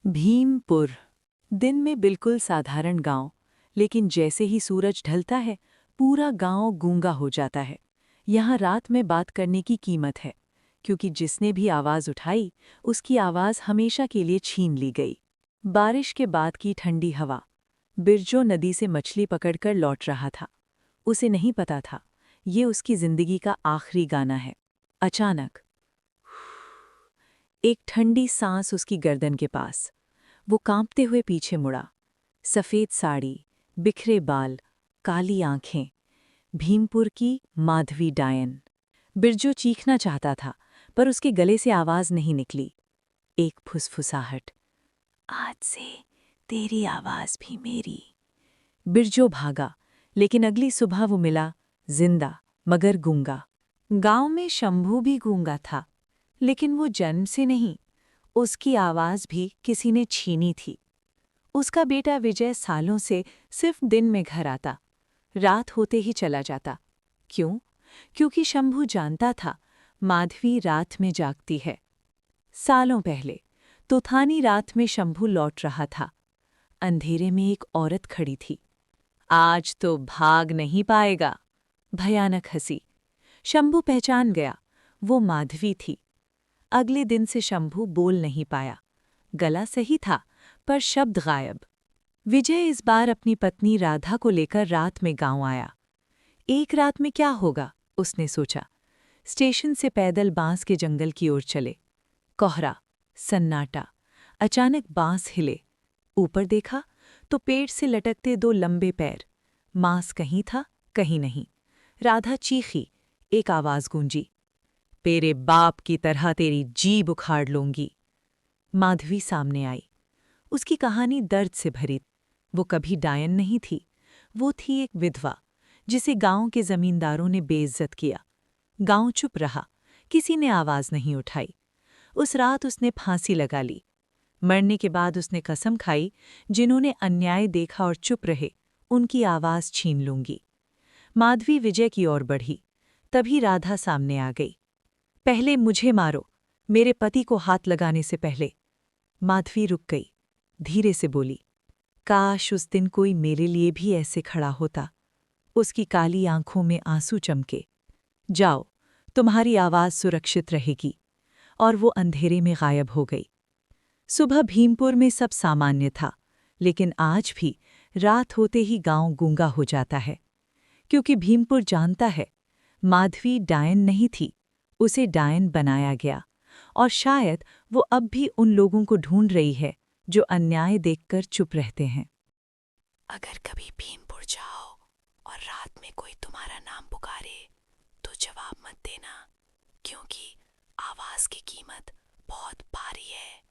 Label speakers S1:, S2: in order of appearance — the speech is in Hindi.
S1: भीमपुर। दिन में बिल्कुल साधारण गांव, लेकिन जैसे ही सूरज ढलता है पूरा गांव गूंगा हो जाता है। यहाँ रात में बात करने की कीमत है, क्योंकि जिसने भी आवाज़ उठाई उसकी आवाज़ हमेशा के लिए छीन ली गई। बारिश के बाद की ठंडी हवा। बिरजो नदी से मछली पकड़कर लौट रहा था। उसे नहीं पता था ये उसकी जिंदगी का आखिरी गाना है। अचानक एक ठंडी सांस उसकी गर्दन के पास। वो कांपते हुए पीछे मुड़ा। सफ़ेद साड़ी, बिखरे बाल, काली आंखें। भीमपुर की माधवी डायन। बिरजू चीखना चाहता था, पर उसके गले से आवाज़ नहीं निकली। एक फुसफुसाहट। आज से तेरी आवाज़ भी मेरी। बिरजो भागा, लेकिन अगली सुबह वो मिला, जिंदा मगर गूंगा। गांव में शंभू भी गूंगा था, लेकिन वो जन्म से नहीं, उसकी आवाज़ भी किसी ने छीनी थी। उसका बेटा विजय सालों से सिर्फ दिन में घर आता, रात होते ही चला जाता। क्यों? क्योंकि शंभू जानता था माधवी रात में जागती है। सालों पहले तूफानी रात में शंभू लौट रहा था। अंधेरे में एक औरत खड़ी थी। आज तो भाग नहीं पाएगा। भयानक हंसी। शंभू पहचान गया, वो माधवी थी। अगले दिन से शंभू बोल नहीं पाया। गला सही था, पर शब्द गायब। विजय इस बार अपनी पत्नी राधा को लेकर रात में गांव आया। एक रात में क्या होगा, उसने सोचा। स्टेशन से पैदल बांस के जंगल की ओर चले। कोहरा, सन्नाटा। अचानक बांस हिले। ऊपर देखा तो पेड़ से लटकते दो लंबे पैर। मांस कहीं था, कहीं नहीं। राधा चीखी। एक आवाज गूंजी, तेरे बाप की तरह तेरी जीभ उखाड़ लूंगी। माधवी सामने आई। उसकी कहानी दर्द से भरी। वो कभी डायन नहीं थी, वो थी एक विधवा, जिसे गांव के जमींदारों ने बेइज्जत किया। गांव चुप रहा, किसी ने आवाज नहीं उठाई। उस रात उसने फांसी लगा ली। मरने के बाद उसने कसम खाई, जिन्होंने अन्याय देखा और चुप रहे, उनकी आवाज छीन लूंगी। माधवी विजय की ओर बढ़ी, तभी राधा सामने आ गई। पहले मुझे मारो, मेरे पति को हाथ लगाने से पहले। माधवी रुक गई, धीरे से बोली, काश उस दिन कोई मेरे लिए भी ऐसे खड़ा होता। उसकी काली आंखों में आंसू चमके। जाओ, तुम्हारी आवाज सुरक्षित रहेगी। और वो अंधेरे में गायब हो गई। सुबह भीमपुर में सब सामान्य था, लेकिन आज भी रात होते ही गांव गूंगा हो जाता है। क्योंकि भीमपुर जानता है, माधवी डायन नहीं थी, उसे डायन बनाया गया। और शायद वो अब भी उन लोगों को ढूंढ रही है जो अन्याय देखकर चुप रहते हैं।
S2: अगर कभी भीमपुर जाओ और रात में कोई तुम्हारा नाम पुकारे तो जवाब मत देना, क्योंकि आवाज की कीमत बहुत भारी है।